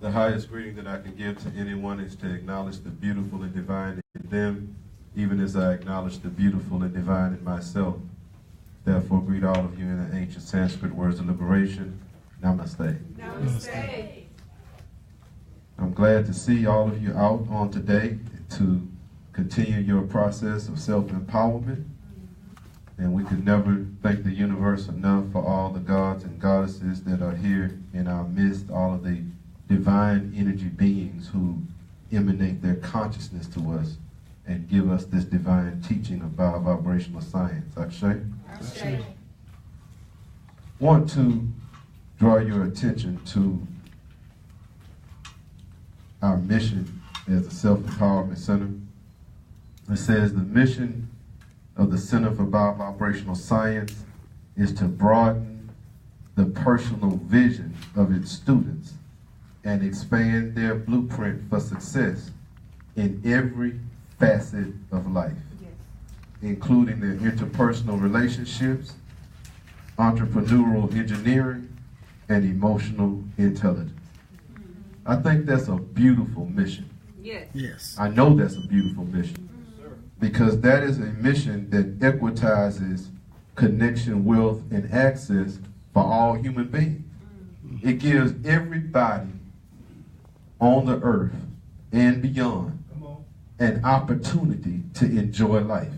The highest greeting that I can give to anyone is to acknowledge the beautiful and divine in them, even as I acknowledge the beautiful and divine in myself. Therefore, greet all of you in the ancient Sanskrit words of liberation. Namaste. Namaste. I'm glad to see all of you out on today to continue your process of self-empowerment. And we could never thank the universe enough for all the gods and goddesses that are here in our midst, all of the divine energy beings who emanate their consciousness to us and give us this divine teaching of biovibrational science. Akshay? Akshay. Want to draw your attention to our mission as a self-empowerment center. It says the mission of the Center for Biovibrational Science is to broaden the personal vision of its students and expand their blueprint for success in every facet of life, including their interpersonal relationships, entrepreneurial engineering, and emotional intelligence. I think that's a beautiful mission. Yes. I know that's a beautiful mission because that is a mission that equitizes connection, wealth, and access for all human beings. It gives everybody on the earth and beyond an opportunity to enjoy life.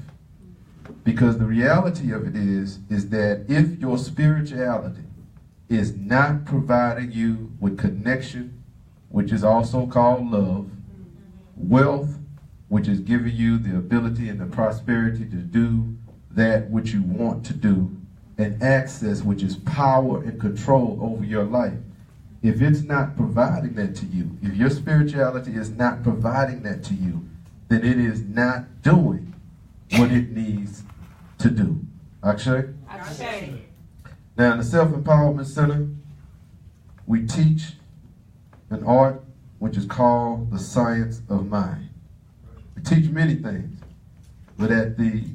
Because the reality of it is that if your spirituality is not providing you with connection, which is also called love, wealth, which is giving you the ability and the prosperity to do that which you want to do, and access, which is power and control over your life. If it's not providing that to you, if your spirituality is not providing that to you, then it is not doing what it needs to do. Akshay? Akshay. Now in the Self-Empowerment Center, we teach an art which is called the science of mind. We teach many things, but at the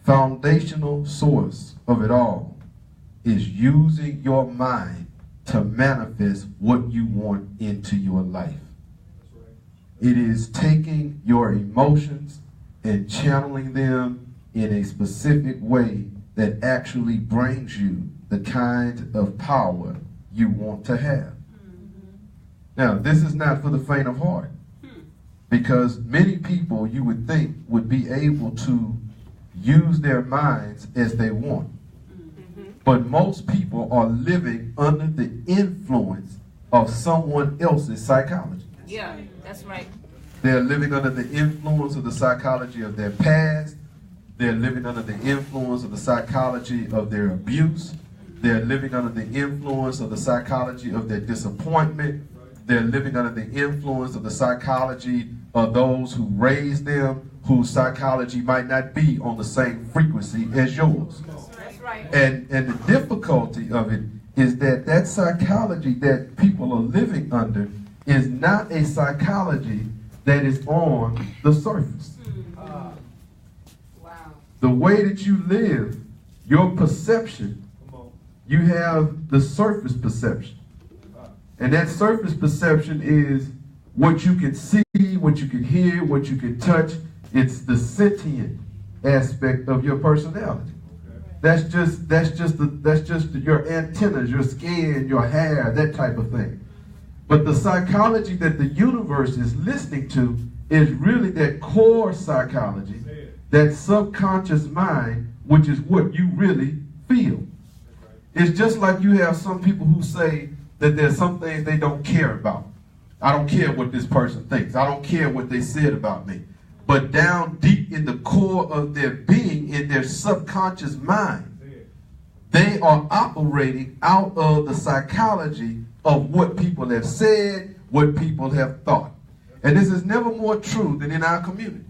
foundational source of it all is using your mind to manifest what you want into your life. It is taking your emotions and channeling them in a specific way that actually brings you the kind of power you want to have. Now, this is not for the faint of heart, because many people you would think would be able to use their minds as they want. But most people are living under the influence of someone else's psychology. Yeah, that's right. They're living under the influence of the psychology of their past. They're living under the influence of the psychology of their abuse. They're living under the influence of the psychology of their disappointment. They're living under the influence of the psychology of those who raised them, whose psychology might not be on the same frequency as yours. That's right. And the difficulty of it is that that psychology that people are living under is not a psychology that is on the surface. Wow. The way that you live, your perception, you have the surface perception. And that surface perception is what you can see, what you can hear, what you can touch. It's the sentient aspect of your personality. That's just your antennas, your skin, your hair, that type of thing. But the psychology that the universe is listening to is really that core psychology, that subconscious mind, which is what you really feel. It's just like you have some people who say that there's some things they don't care about. I don't care what this person thinks. I don't care what they said about me. But down deep in the core of their being, in their subconscious mind, they are operating out of the psychology of what people have said, what people have thought. And this is never more true than in our community.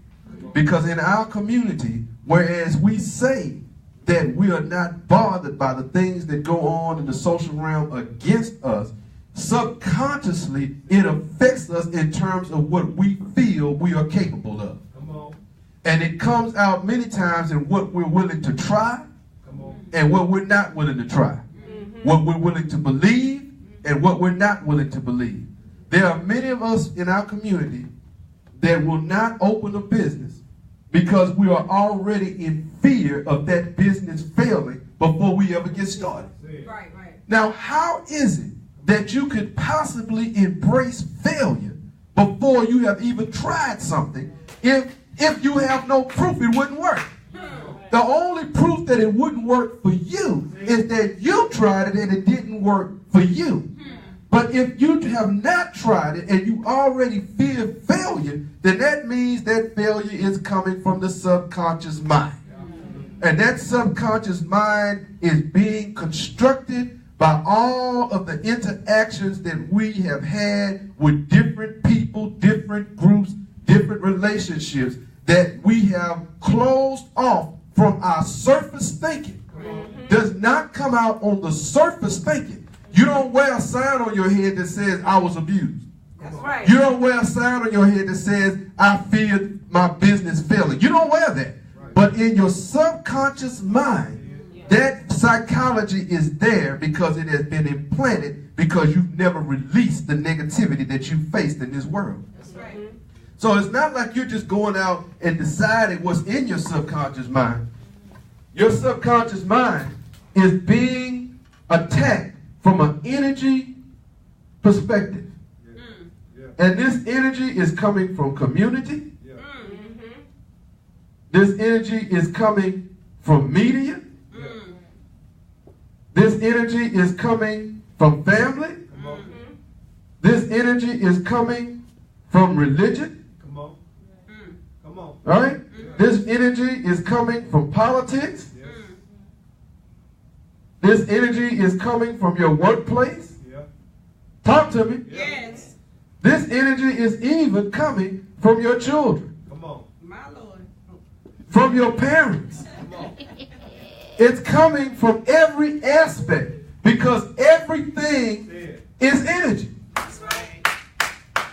Because in our community, whereas we say that we are not bothered by the things that go on in the social realm against us, subconsciously it affects us in terms of what we feel we are capable of. And it comes out many times in what we're willing to try and what we're not willing to try. What we're willing to believe and what we're not willing to believe. There are many of us in our community that will not open a business because we are already in fear of that business failing before we ever get started. Right. Now, how is it that you could possibly embrace failure before you have even tried something if you have no proof it wouldn't work? The only proof that it wouldn't work for you is that you tried it and it didn't work for you. But if you have not tried it and you already fear failure, then that means that failure is coming from the subconscious mind. And that subconscious mind is being constructed by all of the interactions that we have had with different people, different groups, different relationships that we have closed off from our surface thinking. Does not come out on the surface thinking. You don't wear a sign on your head that says, I was abused. That's right. You don't wear a sign on your head that says, I feared my business failing. You don't wear that. But in your subconscious mind, that psychology is there because it has been implanted because you've never released the negativity that you faced in this world. That's right. So it's not like you're just going out and deciding what's in your subconscious mind. Your subconscious mind is being attacked from an energy perspective. And this energy is coming from community. This energy is coming from media. This energy is coming from family. This energy is coming from religion. All right? This energy is coming from politics. This energy is coming from your workplace. Talk to me. Yes. This energy is even coming from your children. My Lord. From your parents. It's coming from every aspect because everything is energy. That's right.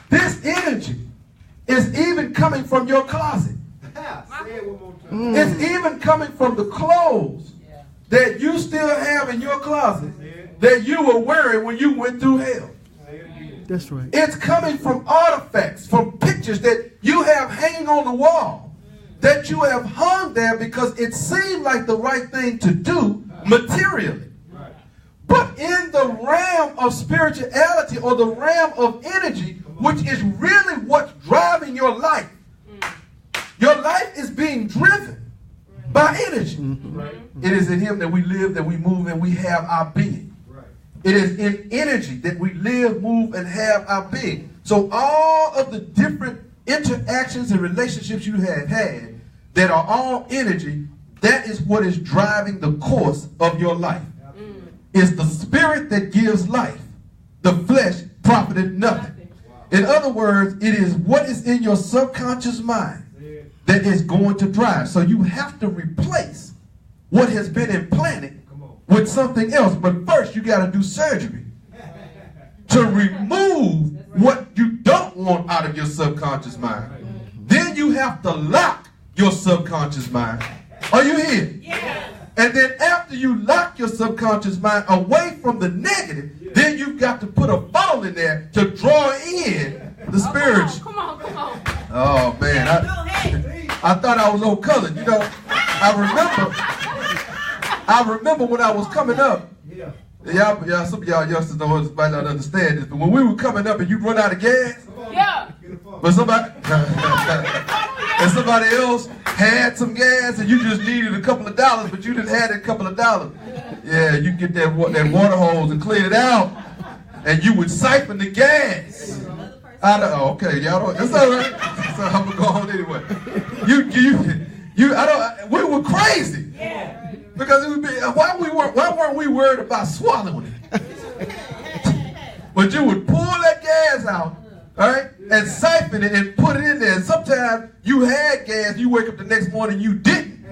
This energy is even coming from your closet. It's even coming from the clothes that you still have in your closet that you were wearing when you went through hell. That's right. It's coming from artifacts, from pictures that you have hanging on the wall, that you have hung there because it seemed like the right thing to do materially. But in the realm of spirituality or the realm of energy, which is really what's driving your life is being driven by energy. It is in him that we live, that we move, and we have our being. It is in energy that we live, move, and have our being. So all of the different interactions and relationships you have had that are all energy, that is what is driving the course of your life. It's the spirit that gives life. The flesh profited nothing. In other words, it is what is in your subconscious mind that is going to drive. So you have to replace what has been implanted with something else. But first, you got to do surgery to remove what you don't want out of your subconscious mind. Then you have to lock your subconscious mind. Are you here? Yeah. And then after you lock your subconscious mind away from the negative, then you've got to put a funnel in there to draw in the spiritual. Come on. Oh, man. I thought I was old colored. You know, I remember when I was coming up. Y'all, some of y'all youngsters might not understand this, but when we were coming up and you run out of gas, but somebody else had some gas and you just needed a couple of dollars, but you didn't have a couple of dollars. Yeah, you get that water hose and clean it out, and you would siphon the gas. Okay, y'all don't. That's all right. So I'm gonna go on anyway. We were crazy. Because it would be, why weren't we worried about swallowing it? But you would pull that gas out, all right, and siphon it and put it in there. And sometimes you had gas, you wake up the next morning, you didn't.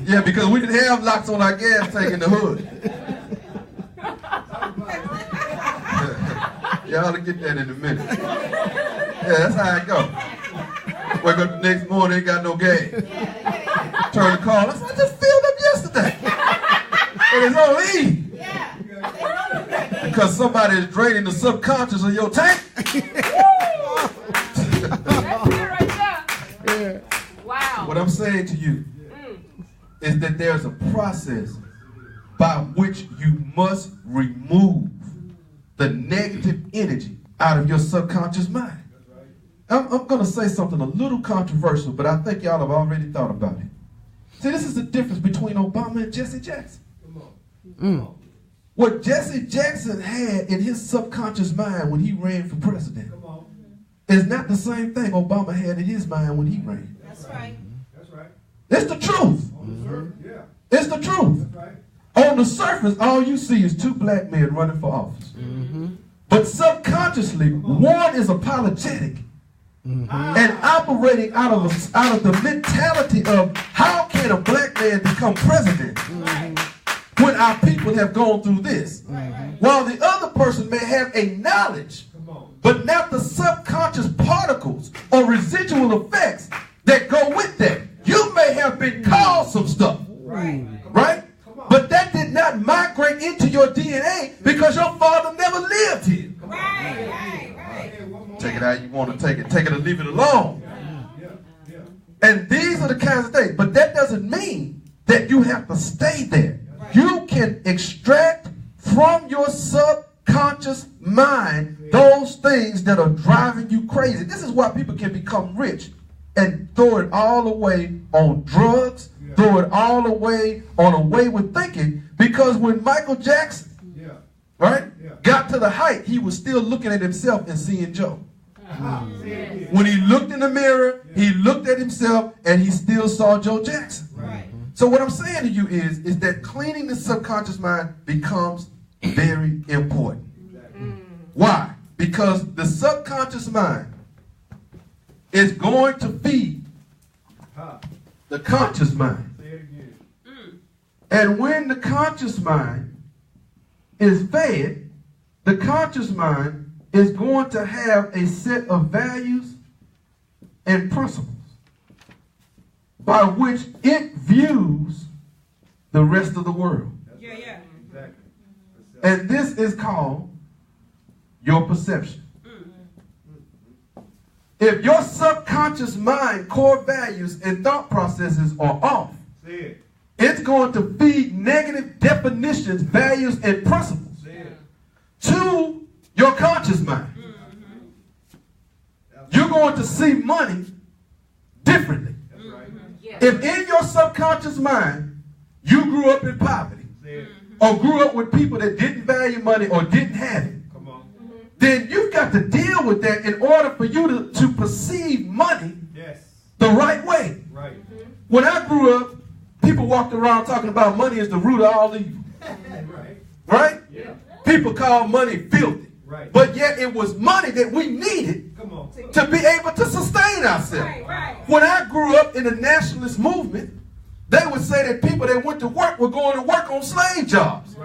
Yeah, because we didn't have locks on our gas tank in the hood. Y'all will get that in a minute. Yeah, that's how it go. Wake up the next morning, ain't got no gas. Turn the car. I just filled up yesterday. And it's on E. The because somebody is draining the subconscious of your tank. That's it right there. Wow. What I'm saying to you is that there's a process by which you must remove the negative energy out of your subconscious mind. I'm going to say something a little controversial, but I think y'all have already thought about it. See, this is the difference between Obama and Jesse Jackson. What Jesse Jackson had in his subconscious mind when he ran for president is not the same thing Obama had in his mind when he ran. That's right. That's right. It's the truth. Yeah. It's the truth. That's right. On the surface, all you see is two black men running for office. But subconsciously, one is apologetic and operating out of the mentality of how can a black man become president when our people have gone through this, while the other person may have a knowledge but not the subconscious particles or residual effects that go with that. You may have been called some stuff, right? But that did not migrate into your DNA because your father never lived here. Take it how you want to take it or leave it alone. And these are the kinds of things. But that doesn't mean that you have to stay there. You can extract from your subconscious mind those things that are driving you crazy. This is why people can become rich and throw it all away on drugs, throw it all away on a way with thinking, because when Michael Jackson, got to the height, he was still looking at himself and seeing Joe. When he looked in the mirror, he looked at himself and he still saw Joe Jackson. So what I'm saying to you is that cleaning the subconscious mind becomes very important. Why? Because the subconscious mind is going to feed the conscious mind. And when the conscious mind is fed, the conscious mind is going to have a set of values and principles by which it views the rest of the world. And this is called your perception. If your subconscious mind, core values, and thought processes are off, it's going to feed negative definitions, values, and principles to your conscious mind. You're going to see money differently. If in your subconscious mind you grew up in poverty or grew up with people that didn't value money or didn't have it, then you've got to deal with that in order for you to perceive money the right way. When I grew up, people walked around talking about money is the root of all evil. Right? People call money filthy. But yet it was money that we needed to be able to sustain ourselves. When I grew up in the nationalist movement, they would say that people that went to work were going to work on slave jobs.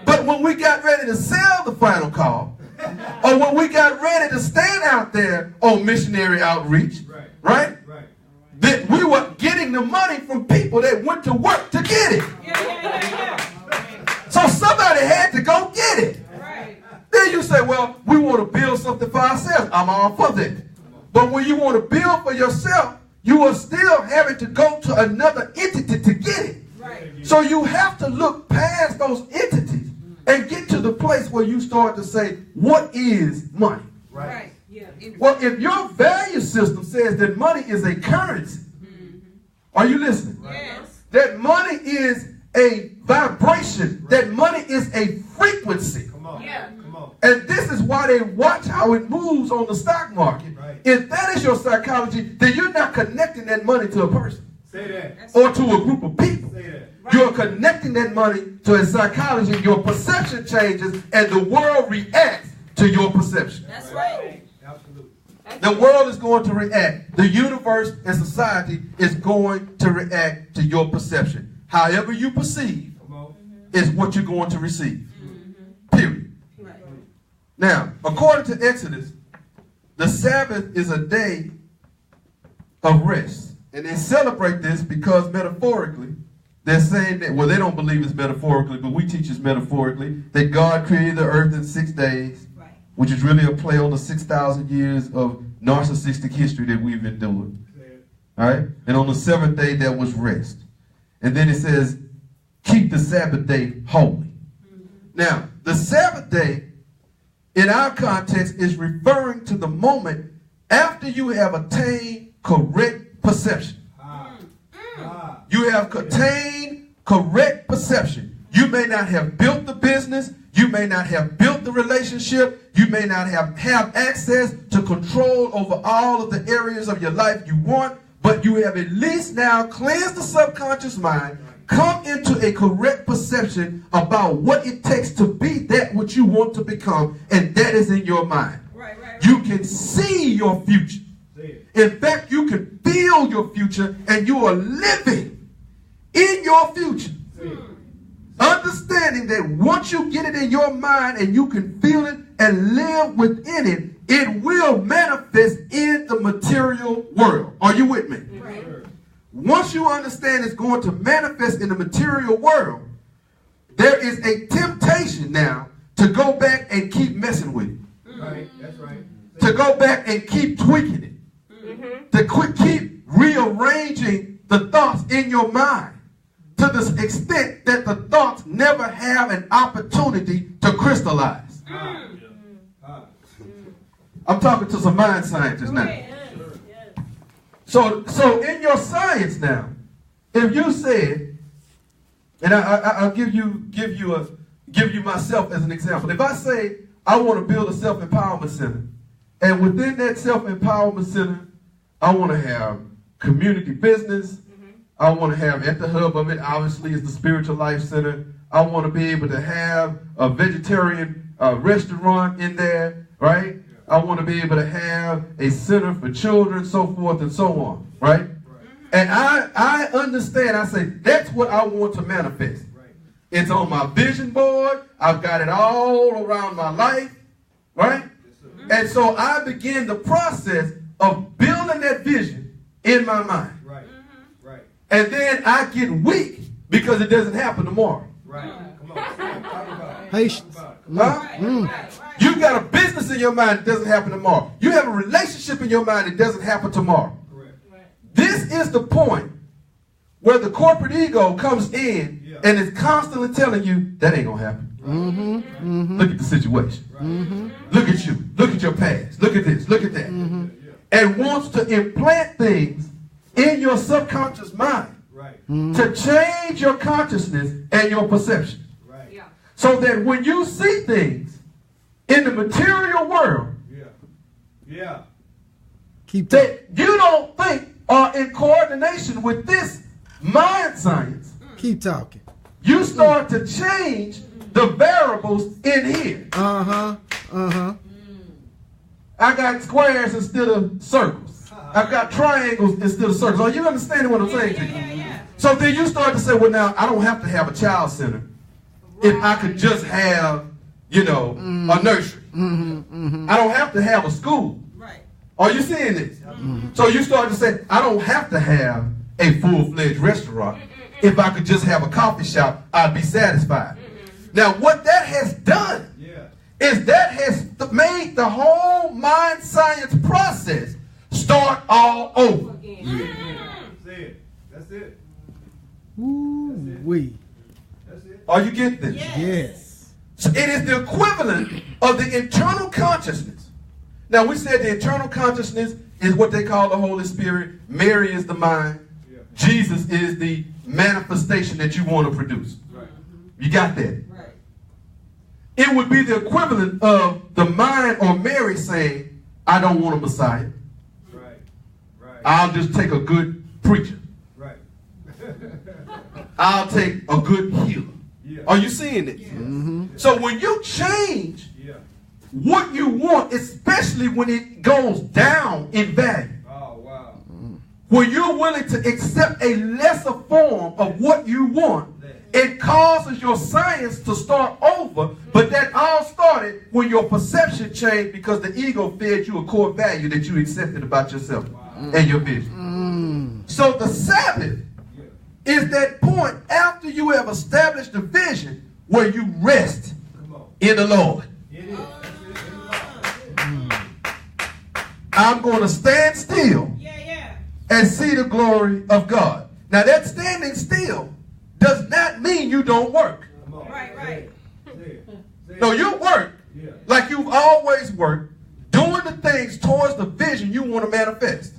But when we got ready to sell the final call, or when we got ready to stand out there on missionary outreach, that we were getting the money from people that went to work to get it. So somebody had to go get it. Then you say, well, we want to build something for ourselves. I'm all for that. But when you want to build for yourself, you are still having to go to another entity to get it. So you have to look past those entities and get to the place where you start to say, what is money? Well, if your value system says that money is a currency, are you listening? That money is a vibration, that money is a frequency. And this is why they watch how it moves on the stock market. If that is your psychology, then you're not connecting that money to a person or to a group of people. You're connecting that money to a psychology. Your perception changes and the world reacts to your perception. That's right. The world is going to react. The universe and society is going to react to your perception. However you perceive is what you're going to receive. Period. Now, according to Exodus, the Sabbath is a day of rest. And they celebrate this because metaphorically, they're saying that, well, they don't believe it's metaphorically, but we teach it's metaphorically, that God created the earth in 6 days, right, which is really a play on the 6,000 years of narcissistic history that we've endured. All right? And on the 7th day, there was rest. And then it says, keep the Sabbath day holy. Now, the Sabbath day, in our context, is referring to the moment after you have attained correct perception. You have attained correct perception. You may not have built the business. You may not have built the relationship. You may not have access to control over all of the areas of your life you want, but you have at least now cleansed the subconscious mind, come into a correct perception about what it takes to be that which you want to become, and that is in your mind. You can see your future. In fact, you can feel your future, and you are living in your future. Understanding that once you get it in your mind and you can feel it and live within it, it will manifest in the material world. Are you with me? Right. Once you understand it's going to manifest in the material world, there is a temptation now to go back and keep messing with it. Right. That's right. To go back and keep tweaking it. To keep rearranging the thoughts in your mind to the extent that the thoughts never have an opportunity to crystallize. I'm talking to some mind scientists now. So in your science now, if you said, and I'll give you myself as an example. If I say I want to build a self-empowerment center, and within that self-empowerment center, I want to have community business. I want to have at the hub of it, obviously, is the Spiritual Life Center. I want to be able to have a vegetarian restaurant in there, right? I want to be able to have a center for children, so forth and so on, right? And I understand, I say, that's what I want to manifest. It's on my vision board. I've got it all around my life, right? And so I begin the process of building that vision in my mind. And then I get weak because it doesn't happen tomorrow. Right. Come on. Patience. You got a business in your mind that doesn't happen tomorrow. You have a relationship in your mind that doesn't happen tomorrow. Correct. This is the point where the corporate ego comes in and is constantly telling you that ain't gonna happen. Look at the situation. Look at you. Look at your past. Look at this. Look at that. And wants to implant things in your subconscious mind to change your consciousness and your perception. So that when you see things in the material world that you don't think are in coordination with this mind science, keep talking. You start to change the variables in here. I got squares instead of circles. I've got triangles instead of circles. Are you understanding what I'm saying to you? So then you start to say, well, now I don't have to have a child center if I could just have, a nursery. I don't have to have a school. Are you seeing this? So you start to say, I don't have to have a full-fledged restaurant. If I could just have a coffee shop, I'd be satisfied. Now, what that has done is that has made the whole mind science process start all over. That's it. That's it. Ooh-wee. That's it. Are you getting this? Yes. So it is the equivalent of the internal consciousness. Now, we said the internal consciousness is what they call the Holy Spirit. Mary is the mind. Jesus is the manifestation that you want to produce. You got that? It would be the equivalent of the mind or Mary saying, I don't want a Messiah. I'll just take a good preacher. I'll take a good healer. Are you seeing it? So when you change what you want, especially when it goes down in value, when you're willing to accept a lesser form of what you want, it causes your science to start over. But that all started when your perception changed because the ego fed you a core value that you accepted about yourself and your vision. So the Sabbath is that point after you have established the vision where you rest in the Lord. I'm going to stand still and see the glory of God. Now that standing still does not mean you don't work. Right. No, you work like you've always worked, doing the things towards the vision you want to manifest.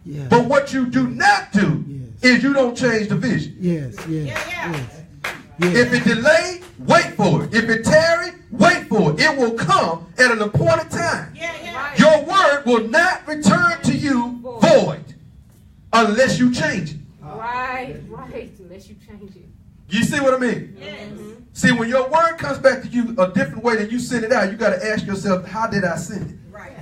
Yeah. But what you do not do is you don't change the vision. Yes. If it delay, wait for it. If it tarry, wait for it. It will come at an appointed time. Your word will not return to you void unless you change it. Right. Unless you change it. You see what I mean? Yes. See, when your word comes back to you a different way than you send it out, you got to ask yourself, how did I send it? Right.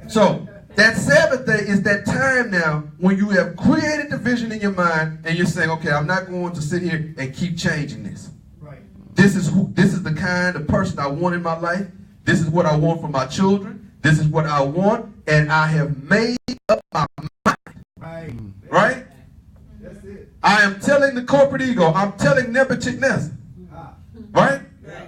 So that Sabbath day is that time now when you have created the vision in your mind and you're saying, okay, I'm not going to sit here and keep changing this. Right. This is the kind of person I want in my life. This is what I want for my children. This is what I want, and I have made up my mind. Right? That's it. I am telling the corporate ego, I'm telling Nebuchadnezzar, right,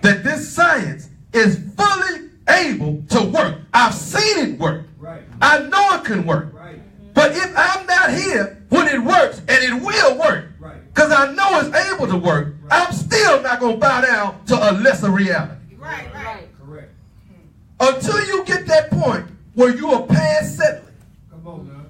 that this science is fully able to work. I've seen it work. Right. I know it can work. Right. But if I'm not here when it works, and it will work, because I know it's able to work, I'm still not going to bow down to a lesser reality. Right. Correct. Until you get that point where you are past settling. Come on now.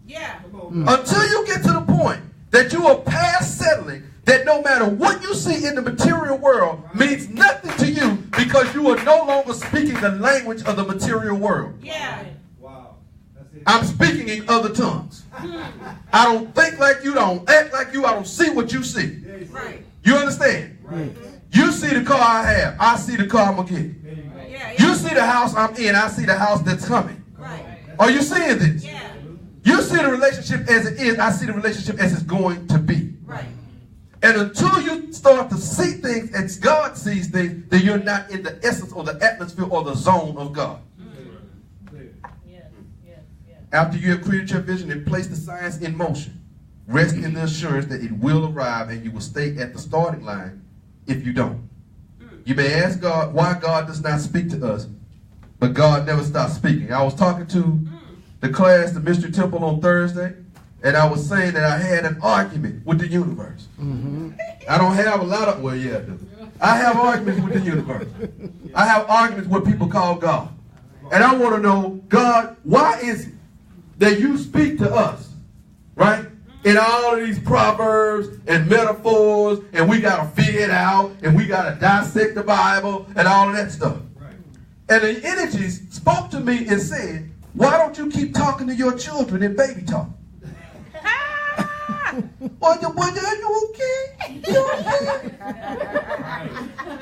Yeah. Come on now. Until you get to the point that you are past settling, that no matter what you see in the material world means nothing to you because you are no longer speaking the language of the material world. Yeah. Wow. That's it. I'm speaking in other tongues. I don't think like you, I don't act like you, I don't see what you see. Right. You understand? Right. You see the car I have, I see the car I'm going to get. There you go. Yeah. You see the house I'm in, I see the house that's coming. Right. Are you seeing this? Yeah. You see the relationship as it is, I see the relationship as it's going to be. Right. And until you start to see things as God sees things, then you're not in the essence or the atmosphere or the zone of God. After you have created your vision and placed the science in motion, rest in the assurance that it will arrive and you will stay at the starting line if you don't. You may ask God why God does not speak to us, but God never stops speaking. I was talking to the class, the Mystery Temple, on Thursday, and I was saying that I had an argument with the universe. I don't have a lot of, well, yeah, I do. I have arguments with the universe. I have arguments with people called God. And I want to know, God, why is it that you speak to us, right? In all of these proverbs and metaphors, and we got to figure it out, and we got to dissect the Bible, and all of that stuff. And the energies spoke to me and said, why don't you keep talking to your children in baby talk? Are you okay? You okay?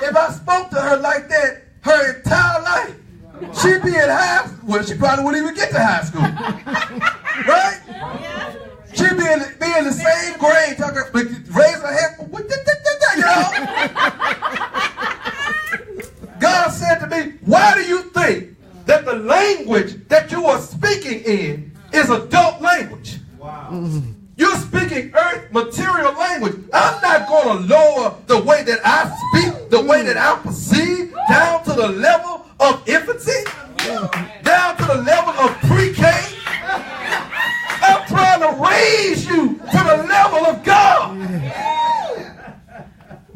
If I spoke to her like that her entire life, she'd be in high school. Well, she probably wouldn't even get to high school. Right? She'd be in the same grade, raise her hand, you know? God said to me, why do you think that the language that you are speaking in is adult language? Wow. You're speaking earth material language. I'm not going to lower the way that I speak, the way that I perceive, down to the level of infancy, down to the level of pre-K. I'm trying to raise you to the level of God.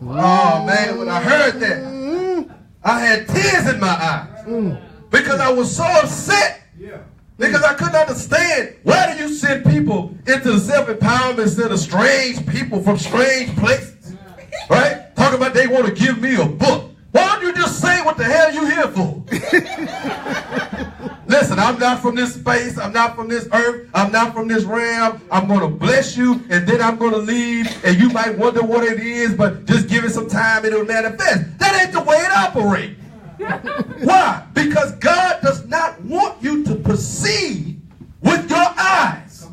Oh, man, when I heard that, I had tears in my eyes because I was so upset. Because I couldn't understand, why do you send people into the self-empowerment center, strange people from strange places, right? Talking about they want to give me a book. Why don't you just say what the hell you here for? Listen, I'm not from this space. I'm not from this earth. I'm not from this realm. I'm going to bless you, and then I'm going to leave, and you might wonder what it is, but just give it some time, it'll manifest. That ain't the way it operates. Why? Because God does not want you to perceive with your eyes.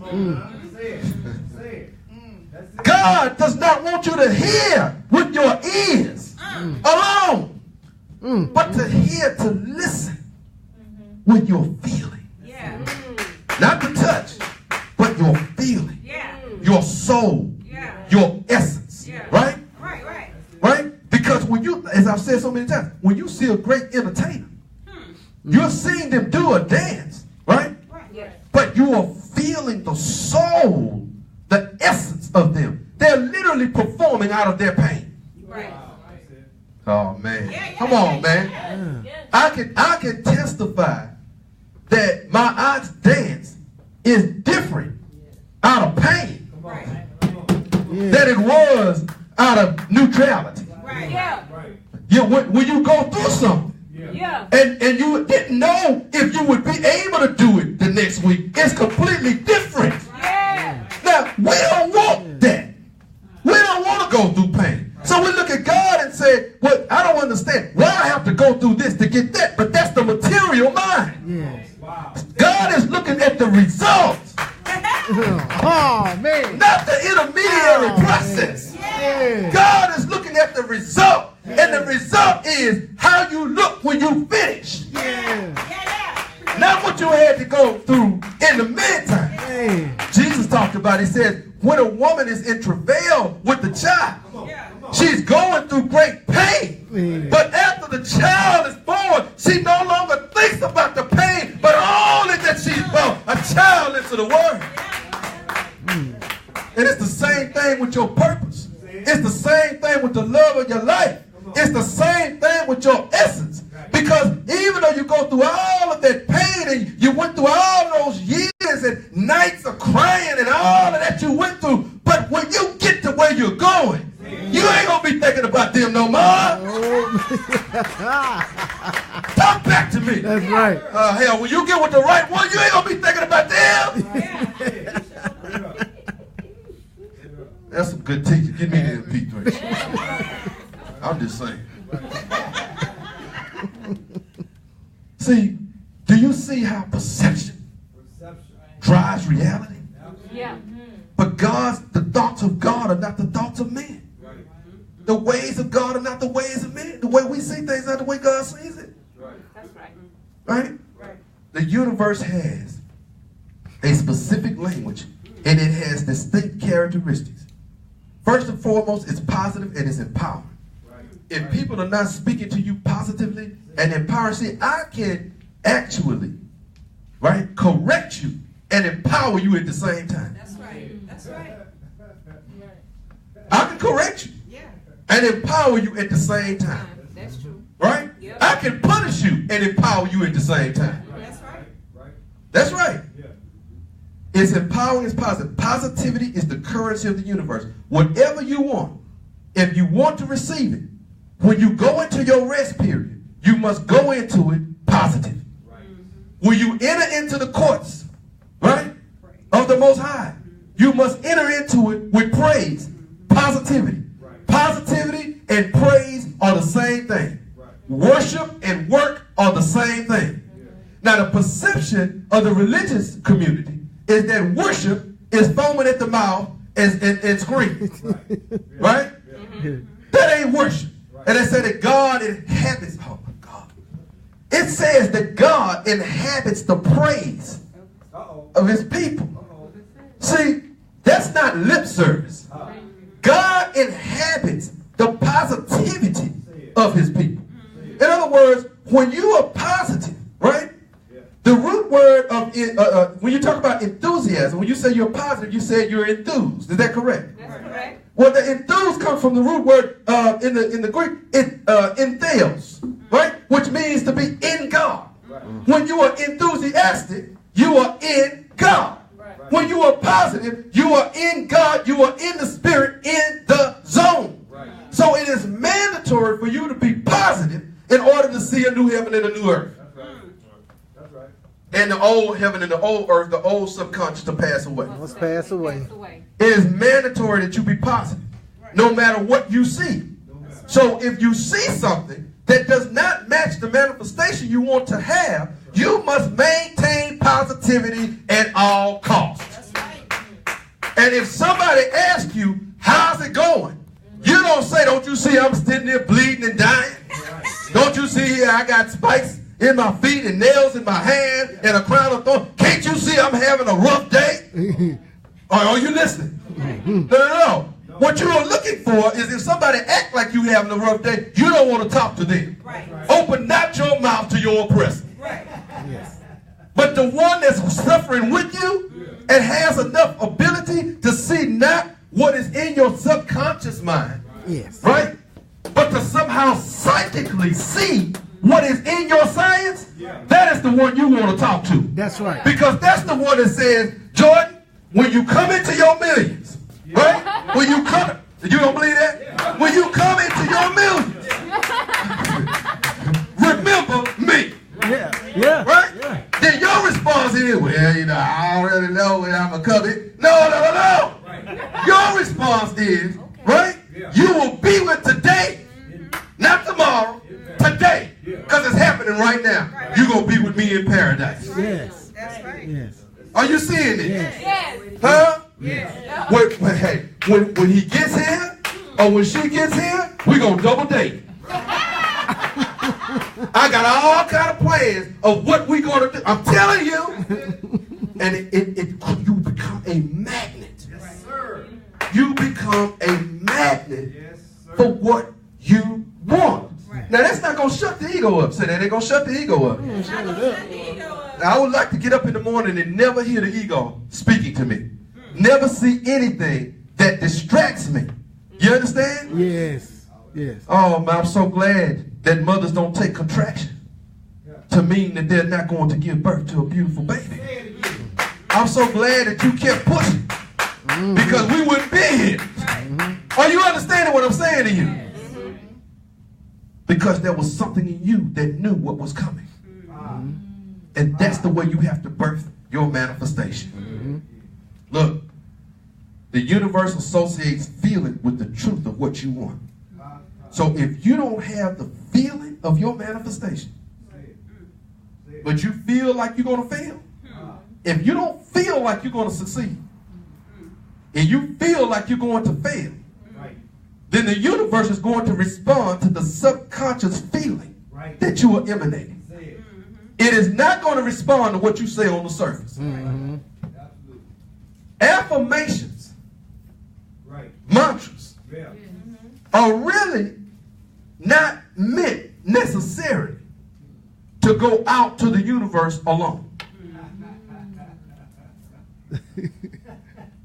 God does not want you to hear with your ears alone, but to hear, to listen with your feeling. Not to touch, but soul, Yeah. your essence, Yeah. right? Right, right. Right? Because when you, as I've said so many times, when you see a great entertainer, you're seeing them do a dance, right? Right. Yeah. But you are feeling the soul, the essence of them. They're literally performing out of their pain. Right. Oh man. Yeah, Come on, man. I can testify that my aunt's dance is different out of pain Right. than it was out of neutrality. Right. Yeah. When you go through something Yeah. and you didn't know if you would be able to do it the next week, it's completely different. Yeah. Now, we don't want that. We don't want to go through pain. So we look at God and say, well, I don't understand why I have to go through this to get that. But that's the material mind. Yes. God is looking at the results, Oh, man. not the intermediary process. Yeah. God is looking at the result. And the result is how you look when you finish. Yeah. Not what you had to go through in the meantime. Hey. Jesus talked about, he said, when a woman is in travail with the child, she's going through great pain. But after the child is born, she no longer thinks about the pain, but only that she's brought a child into the world. And it's the same thing with your purpose. It's the same thing with the love of your life. It's the same thing with your essence. Because even though you go through all of that pain and you went through all those years and nights of crying and all of that you went through, but when you get to where you're going, you ain't going to be thinking about them no more. Talk back to me. That's right. Hell, when you get with the right one, you ain't going to be thinking about them. That's some good teaching. Give me the MP3. I'm just saying. See, do you see how perception drives reality? Yeah. But the thoughts of God are not the thoughts of men. The ways of God are not the ways of men. The way we see things is not the way God sees it. That's right. Right? The universe has a specific language and it has distinct characteristics. First and foremost, it's positive and it's empowering. If people are not speaking to you positively and empowering, see, I can actually, right, correct you and empower you at the same time. That's right. That's right. I can correct you and empower you at the same time. That's true. Right? Yep. I can punish you and empower you at the same time. That's right. That's right. It's empowering, it's positive. Positivity is the currency of the universe. Whatever you want, if you want to receive it, when you go into your rest period, you must go into it positive. When you enter into the courts, right, of the Most High, you must enter into it with praise, positivity. Positivity and praise are the same thing. Worship and work are the same thing. Now, the perception of the religious community is that worship is foaming at the mouth and screaming. Right? That ain't worship. And they say that God inhabits, oh my God. It says that God inhabits the praise of his people. See, that's not lip service. God inhabits the positivity of his people. In other words, when you are positive, right? The root word of, when you talk about enthusiasm, when you say you're positive, you say you're enthused. Is that correct? That's correct. Well, the enthused comes from the root word in the Greek, entheos, right? Which means to be in God. When you are enthusiastic, you are in God. When you are positive, you are in God, you are in the spirit, in the zone. So it is mandatory for you to be positive in order to see a new heaven and a new earth. And the old heaven and the old earth, the old subconscious to pass away. Must pass away. It is mandatory that you be positive, no matter what you see. So if you see something that does not match the manifestation you want to have, you must maintain positivity at all costs. And if somebody asks you, how's it going? You don't say, don't you see I'm sitting there bleeding and dying? Don't you see here I got spikes in my feet and nails in my hand and a crown of thorns? Can't you see I'm having a rough day? Or are you listening? No. What you are looking for is if somebody act like you having a rough day, you don't want to talk to them. Right. Open not your mouth to your oppressor. Right. Yes. But the one that's suffering with you and has enough ability to see not what is in your subconscious mind, Yes. right? But to somehow psychically see what is in your science, that is the one you want to talk to. That's right. Because that's the one that says, Jordan, when you come into your millions, right? When you come, you don't believe that? When you come into your millions, remember me. Yeah. Yeah. Right? Yeah. Then your response is, well, you know, I already know where I'm going to come in. No. Your response is, right? You will be with today, not tomorrow, today. Because it's happening right now. You're going to be with me in paradise. Yes. That's right. Yes. Are you seeing it? Yes. Yes. Huh? Yes. When he gets here, or when she gets here, we're going to double date. I got all kind of plans of what we're going to do. I'm telling you. And you become a magnet. Yes, sir. You become a magnet Yes, sir. for what you want. Right. Now, that's not going to shut the ego up. Say that ain't going to shut the ego up. Not gonna shut the ego up. Now, I would like to get up in the morning and never hear the ego speaking to me. Never see anything that distracts me. You understand? Yes. Yes. Oh, man, I'm so glad that mothers don't take contraction to mean that they're not going to give birth to a beautiful baby. I'm so glad that you kept pushing because we wouldn't be here. Are you understanding what I'm saying to you? Because there was something in you that knew what was coming. And that's the way you have to birth your manifestation. Look, the universe associates feeling with the truth of what you want. So if you don't have the feeling of your manifestation, but you feel like you're going to fail, if you don't feel like you're going to succeed, and you feel like you're going to fail, then the universe is going to respond to the subconscious feeling that you are emanating. It is not going to respond to what you say on the surface. Affirmations, mantras, are really not meant necessarily to go out to the universe alone.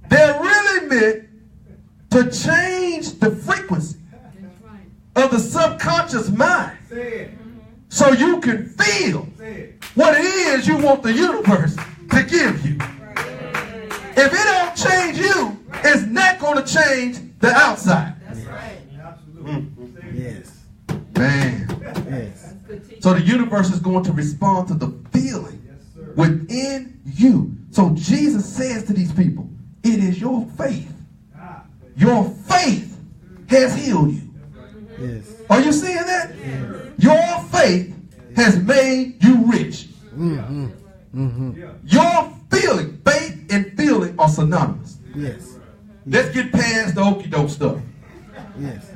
They're really meant to change the frequency of the subconscious mind so you can feel what it is you want the universe to give you. If it don't change you, it's not going to change the outside. Yes. Man. Yes. So the universe is going to respond to the feeling within you. So Jesus says to these people, it is your faith. Your faith has healed you. Yes. Are you seeing that? Your faith has made you rich. Your feeling, faith and feeling are synonymous. Yes. Let's get past the okie doke stuff. Yes.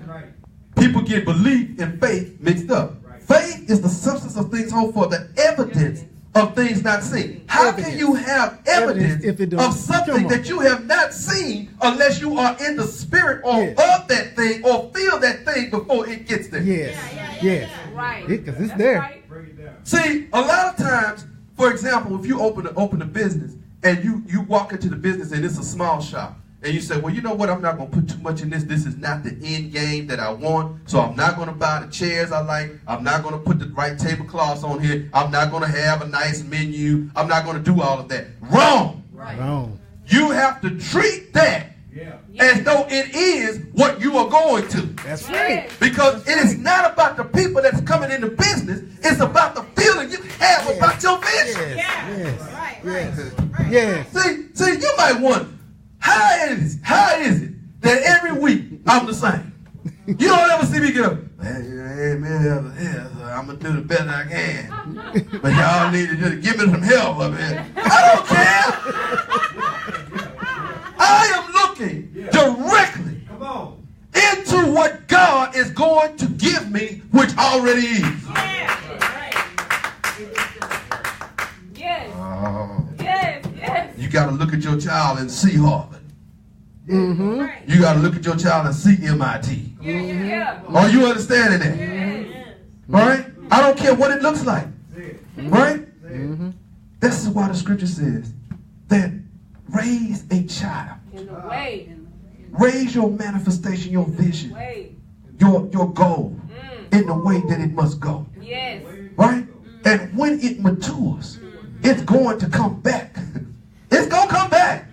People get belief and faith mixed up. Faith is the substance of things hoped for, the evidence of things not seen. How can you have evidence if it don't of something that you have not seen unless you are in the spirit or of that thing or feel that thing before it gets there? Yes. Yes. Right. Because it's That's there. right. See, a lot of times, for example, if you open a business and you walk into the business and it's a small shop, and you say, well, you know what, I'm not going to put too much in this. This is not the end game that I want, so I'm not going to buy the chairs I like. I'm not going to put the right tablecloths on here. I'm not going to have a nice menu. I'm not going to do all of that. Wrong. Right. Wrong. You have to treat that as though it is what you are going to. That's right. Because it is not about the people that's coming into business. It's about the feeling you have about your vision. Yes. Right. Yes. Right. Yes. See, you might wonder, how is it that every week I'm the same? You don't ever see me get up, I'm going to do the best I can. But y'all need to just give me some help up here. I don't care. I am looking directly into what God is going to give me, which already is. Yes. Oh. Yes. Yes. You got to look at your child and see Harvard. Mm-hmm. You got to look at your child and see MIT. Yeah. Are you understanding that? Yes. Right? I don't care what it looks like. Right? Mm-hmm. This is why the scripture says that raise a child. In the way. Raise your manifestation, your vision, Way. your goal in the way that it must go. Yes. Right? And when it matures, it's going to come back. It's going to come back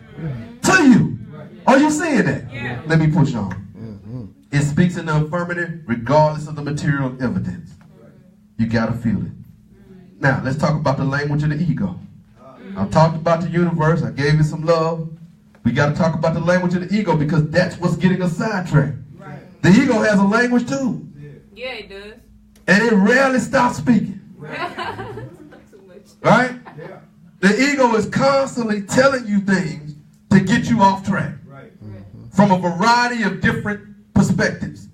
to you. Are you seeing that? Yeah. Let me push on. It speaks in the affirmative regardless of the material evidence. You got to feel it. Now, let's talk about the language of the ego. I talked about the universe. I gave it some love. We got to talk about the language of the ego because that's what's getting us sidetracked. The ego has a language too. Yeah, it does. And it rarely stops speaking. Too much. Right? The ego is constantly telling you things to get you off track from a variety of different perspectives.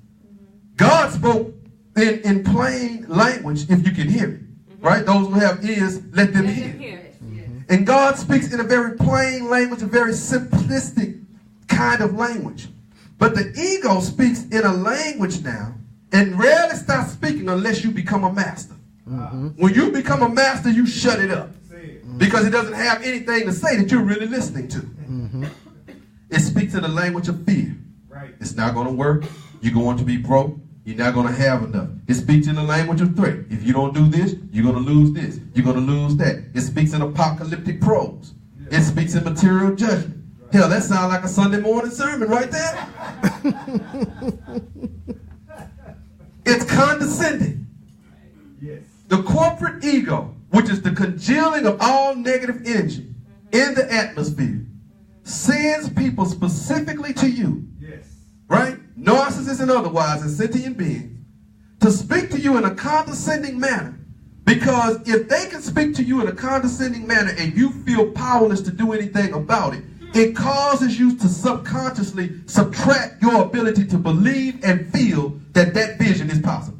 God spoke in plain language, if you can hear it. Right? Those who have ears, let them hear. And God speaks in a very plain language, a very simplistic kind of language. But the ego speaks in a language now and rarely stops speaking unless you become a master. When you become a master, you shut it up because it doesn't have anything to say that you're really listening to. It speaks in the language of fear. It's not going to work. You're going to be broke. You're not going to have enough. It speaks in the language of threat. If you don't do this, you're going to lose this. You're going to lose that. It speaks in apocalyptic prose. It speaks in material judgment. Hell, that sounds like a Sunday morning sermon right there. It's condescending. The corporate ego, which is the congealing of all negative energy in the atmosphere, sends people specifically to you. Right? Narcissists and otherwise, and sentient beings, to speak to you in a condescending manner. Because if they can speak to you in a condescending manner and you feel powerless to do anything about it, it causes you to subconsciously subtract your ability to believe and feel that that vision is possible.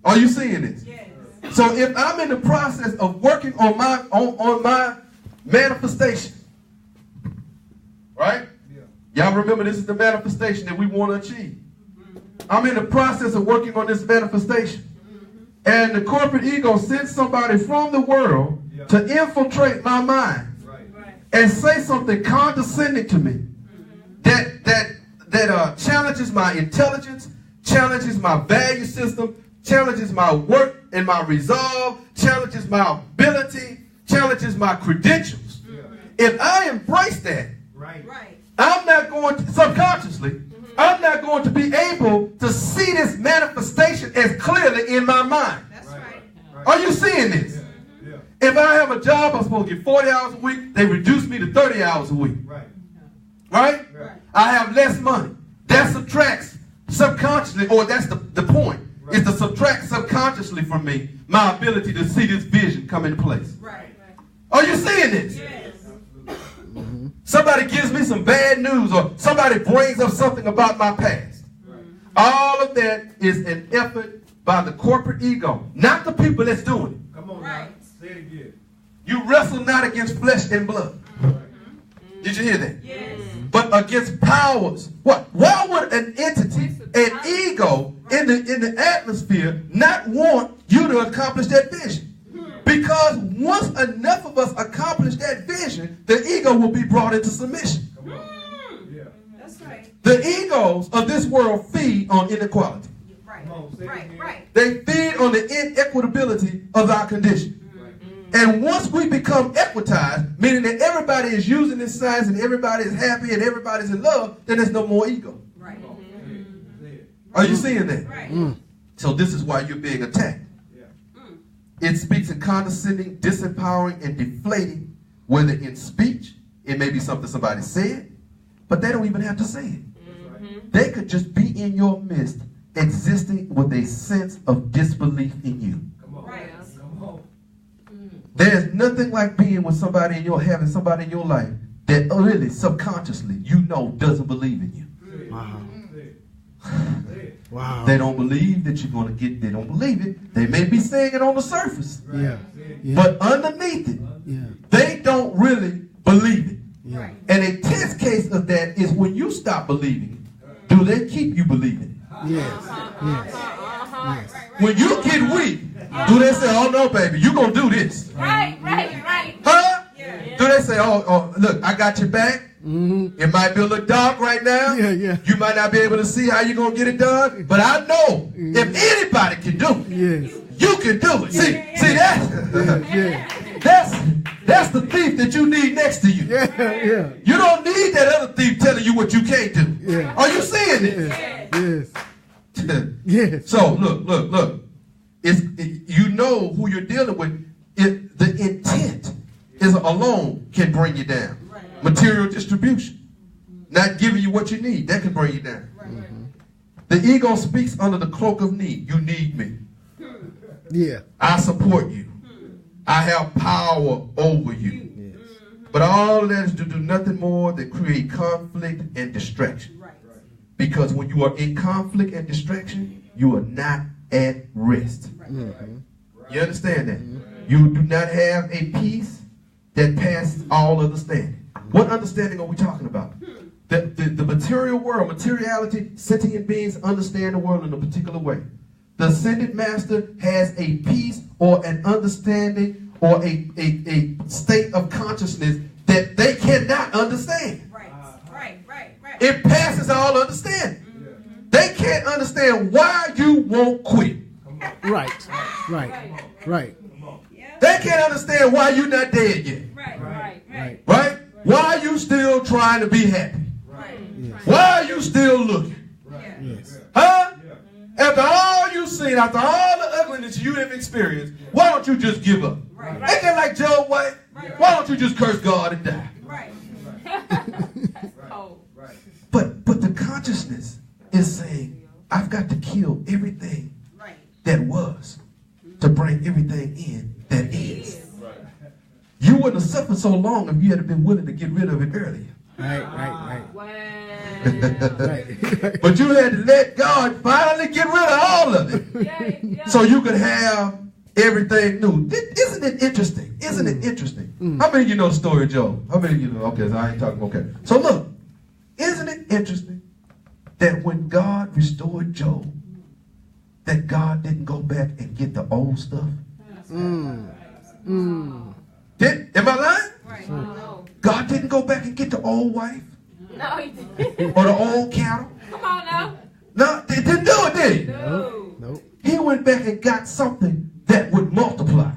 Are you seeing this? Yes. So if I'm in the process of working on my manifestation, right? Y'all remember this is the manifestation that we want to achieve. I'm in the process of working on this manifestation. And the corporate ego sends somebody from the world to infiltrate my mind and say something condescending to me that challenges my intelligence, challenges my value system, challenges my work and my resolve, challenges my ability, challenges my credentials. If I embrace that, I'm not going to, subconsciously, I'm not going to be able to see this manifestation as clearly in my mind. That's right. Are you seeing this? If I have a job, I'm supposed to get 40 hours a week, they reduce me to 30 hours a week. Right? I have less money. That subtracts subconsciously, or that's the point, is to subtract subconsciously from me my ability to see this vision come into place. Are you seeing this? Yes. Somebody gives me some bad news or somebody brings up something about my past. All of that is an effort by the corporate ego, not the people that's doing it. Come on, Right. now. Say it again. You wrestle not against flesh and blood. Did you hear that? Yes. But against powers. What? Why would an entity, an ego in the atmosphere not want you to accomplish that vision? Because once enough of us accomplish that vision, the ego will be brought into submission. That's right. The egos of this world feed on inequality. Right. Come on, say it again. Right. They feed on the inequitability of our condition. And once we become equitized, meaning that everybody is using this science and everybody is happy and everybody's in love, then there's no more ego. Right. Say it. Are you seeing that? Right. So this is why you're being attacked. It speaks in condescending, disempowering, and deflating, whether in speech, it may be something somebody said, but they don't even have to say it. They could just be in your midst, existing with a sense of disbelief in you. Come on. Right. Come on. There's nothing like being with somebody having somebody in your life that really subconsciously you know doesn't believe in you. Wow. Say it. Say it. Wow. They don't believe that you're going to get, they don't believe it. They may be saying it on the surface, Yeah. Yeah. but underneath it, Yeah. they don't really believe it. Yeah. And a test case of that is when you stop believing, do they keep you believing? Yes. Yes. Yes. When you get weak, do they say, oh no, baby, you gonna do this? Right. Huh? Do they say, oh, look, I got your back? Mm-hmm. It might be a little dark right now. Yeah. You might not be able to see how you're going to get it done. But I know if anybody can do it, Yes. you can do it. See Yeah. that's the thief that you need next to you. Yeah. You don't need that other thief telling you what you can't do. Yeah. Are you seeing it? Yes. Yes. So look. You know who you're dealing with. The intent is alone can bring you down. Material distribution, not giving you what you need, that can bring you down. The ego speaks under the cloak of need. You need me. Yeah. I support you. I have power over you. Yes. But all of that is to do nothing more than create conflict and distraction. Because when you are in conflict and distraction, you are not at rest. You understand that? You do not have a peace that passes all understanding. What understanding are we talking about? The material world, materiality, sentient beings understand the world in a particular way. The ascended master has a peace or an understanding or a state of consciousness that they cannot understand. Right. It passes all understanding. They can't understand why you won't quit. Right. They can't understand why you're not dead yet. Right? Why are you still trying to be happy? Why are you still looking? Yes. Huh? After all you've seen, after all the ugliness you have experienced, why don't you just give up? Ain't that like Job White? Why don't you just curse God and die? But the consciousness is saying, I've got to kill everything that was to bring everything in that is. You wouldn't have suffered so long if you had been willing to get rid of it earlier. Right. But you had to let God finally get rid of all of it so you could have everything new. Isn't it interesting? Isn't it interesting? How many of you know the story of Job? How many of you know? Okay, so I ain't talking. Okay. So look, isn't it interesting that when God restored Job, that God didn't go back and get the old stuff? Am I lying? No. God didn't go back and get the old wife No, he didn't. or the old cattle. Come on now. No, they didn't do it, did he? No. Nope. He went back and got something that would multiply.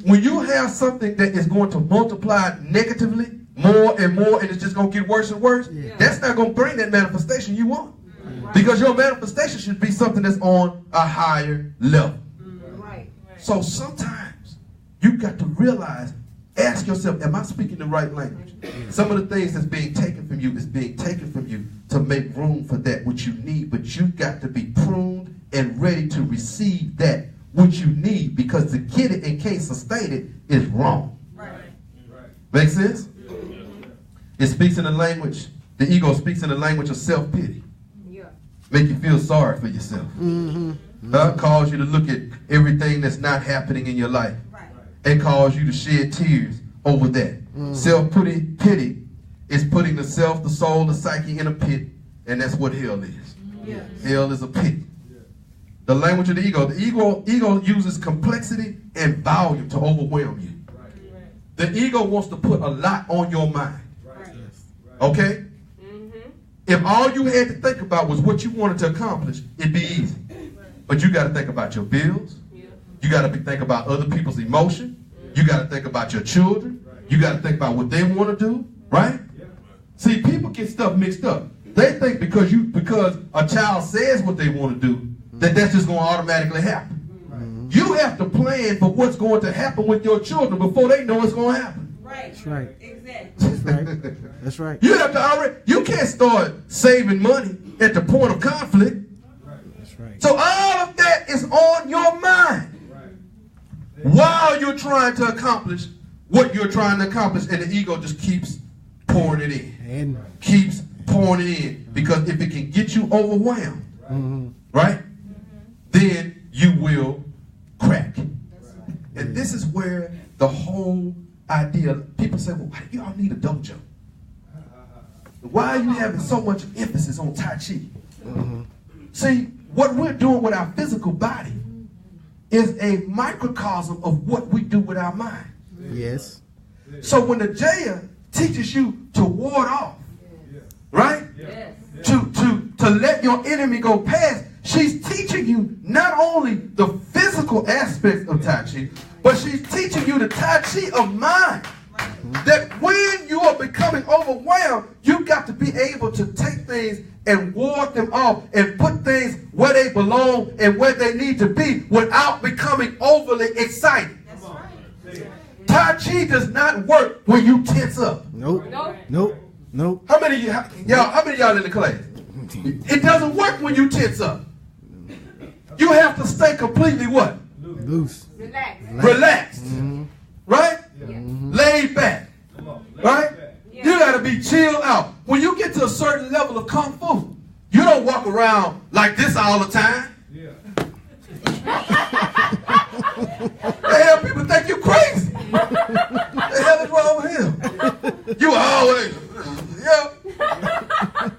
When you have something that is going to multiply negatively more and more, and it's just going to get worse and worse, that's not going to bring that manifestation you want. Because your manifestation should be something that's on a higher level. So sometimes you got to realize, ask yourself, am I speaking the right language? Some of the things that's being taken from you is being taken from you to make room for that which you need, but you've got to be pruned and ready to receive that which you need, because to get it and can't sustain it is wrong. Make sense? It speaks in the language, the ego speaks in the language of self-pity. Make you feel sorry for yourself. Cause you to look at everything that's not happening in your life and cause you to shed tears over that. Self-pity is putting the self, the soul, the psyche in a pit, and that's what hell is. Hell is a pit. The language of the ego uses complexity and volume to overwhelm you. The ego wants to put a lot on your mind. Okay? If all you had to think about was what you wanted to accomplish, it'd be easy. But you got to think about your bills. You got to think about other people's emotion. You got to think about your children. You got to think about what they want to do, right? See, people get stuff mixed up. They think because a child says what they want to do, that's just going to automatically happen. You have to plan for what's going to happen with your children before they know it's going to happen. That's right. Exactly. That's right. That's right. You have to you can't start saving money at the point of conflict. That's right. So all of that is on your mind while you're trying to accomplish what you're trying to accomplish, and the ego just keeps pouring it in. And Keeps pouring it in. Because if it can get you overwhelmed, right, then you will crack. And this is where the whole idea. People say, well, why do y'all need a dojo? Why are you having so much emphasis on Tai Chi? See, what we're doing with our physical body is a microcosm of what we do with our mind. Yes. So when the Jaya teaches you to ward off, right? Yes. To let your enemy go past, she's teaching you not only the physical aspects of Tai Chi, but she's teaching you the Tai Chi of mind. That when you are becoming overwhelmed, you got to be able to take things and ward them off and put things where they belong and where they need to be without becoming overly excited. That's right. Tai Chi does not work when you tense up. Nope. Nope. Nope. Nope. How many of y'all in the class? It doesn't work when you tense up. You have to stay completely what? Loose. Relax. Relaxed. Right? Yeah. Laid back. Right? Yeah. You gotta be chilled out. When you get to a certain level of kung fu, you don't walk around like this all the time. The hell, people think you crazy. The hell is wrong with him? You always,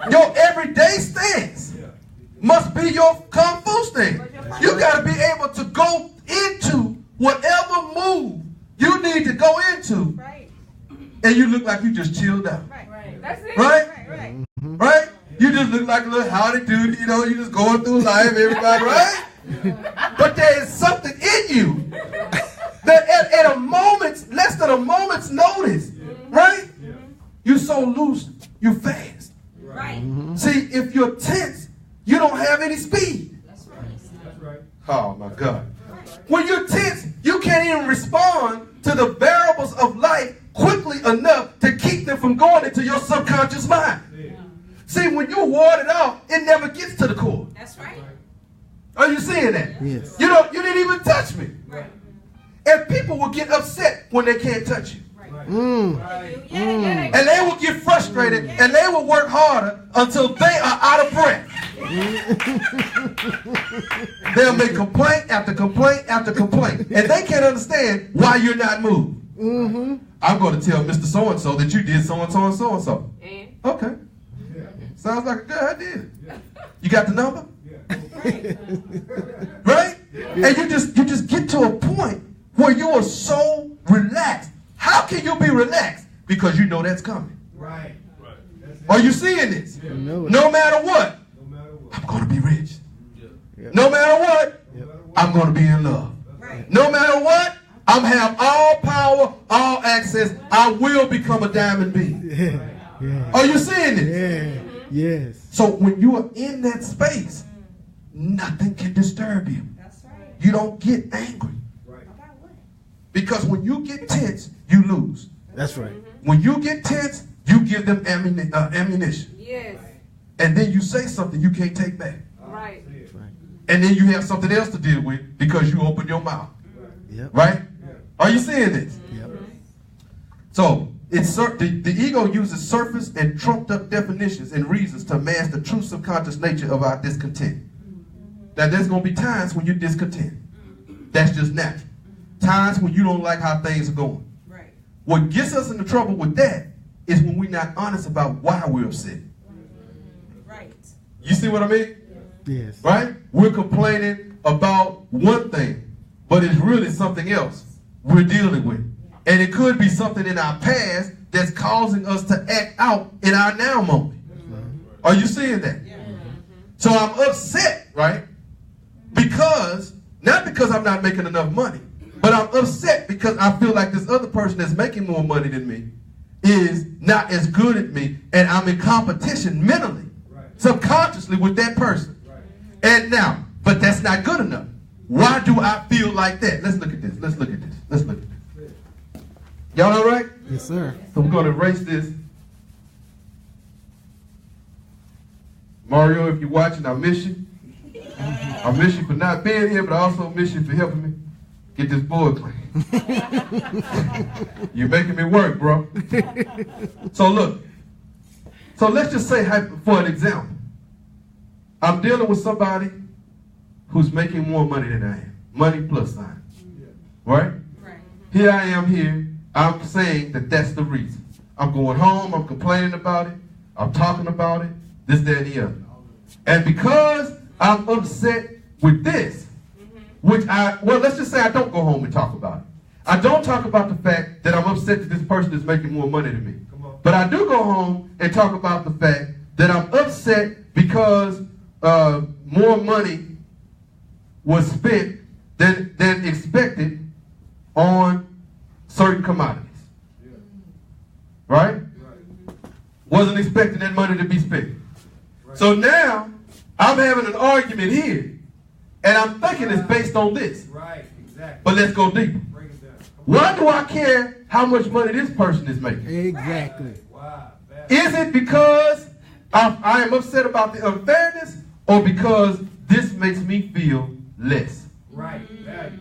your everyday stance must be your kung fu stance. You gotta be able to go into whatever move you need to go into, Right. and you look like you just chilled out. Right. That's it. Right? Right. Right? You just look like a little howdy doody, you just going through life, everybody, right? But there is something in you that at a moment's, less than a moment's notice, right? You so loose, you fast. Right. See, if you're tense, you don't have any speed. That's right. Oh my God. When you're tense, you can't even respond to the variables of life quickly enough to keep them from going into your subconscious mind. See, when you ward it off, it never gets to the core. That's right. Are you seeing that? Yes. You didn't even touch me. Right. And people will get upset when they can't touch you. Yeah. And they will get frustrated and they will work harder until they are out of breath. They'll make complaint after complaint after complaint. And they can't understand why you're not moved. I'm going to tell Mr. So-and-so that you did so-and-so and so-and-so. And Okay. Sounds like a good idea. You got the number? Right? And you just get to a point where you are so relaxed. How can you be relaxed? Because you know that's coming. Right. Are you seeing this? No matter what, I'm going to be rich. No matter what, I'm going to be in love. No matter what, I'm have all power, all access. I will become a diamond being. Are you seeing this? Yes. So when you are in that space, nothing can disturb you. that's right. You don't get angry. About what? Because when you get tense, you lose. That's right. When you get tense, you give them ammunition. Yes. And then you say something you can't take back. Right. And then you have something else to deal with because you open your mouth. Yep. Right? Are you seeing this? Yep. So the ego uses surface and trumped up definitions and reasons to mask the true subconscious nature of our discontent. Now there's going to be times when you're discontent. That's just natural. Times when you don't like how things are going. Right. What gets us into trouble with that is when we're not honest about why we're upset. Right. You see what I mean? Yes. Right? We're complaining about one thing, but it's really something else we're dealing with. And it could be something in our past that's causing us to act out in our now moment. Are you seeing that? So I'm upset, right? Not because I'm not making enough money, but I'm upset because I feel like this other person that's making more money than me is not as good at me, and I'm in competition mentally, subconsciously with that person. And now, but that's not good enough. Why do I feel like that? Let's look at this. Let's look at this. Let's look at this. Y'all all right? Yes, sir. So we're going to erase this. Mario, if you're watching, I miss you. I miss you for not being here, but I also miss you for helping me get this board clean. You're making me work, bro. So look. So let's just say, for an example, I'm dealing with somebody who's making more money than I am. Money plus sign. Right? Right. Here I am here. I'm saying that that's the reason. I'm going home, I'm complaining about it, I'm talking about it, this, that, and the other. And because I'm upset with this, well, let's just say I don't go home and talk about it. I don't talk about the fact that I'm upset that this person is making more money than me. But I do go home and talk about the fact that I'm upset because more money was spent than expected on certain commodities. Right? Wasn't expecting that money to be spent. So now I'm having an argument here, and I'm thinking it's based on this. Right, exactly. But let's go deeper. Break it down. Why do I care how much money this person is making? Exactly. Wow. Is it because I am upset about the unfairness, or because this makes me feel less? Right. Value.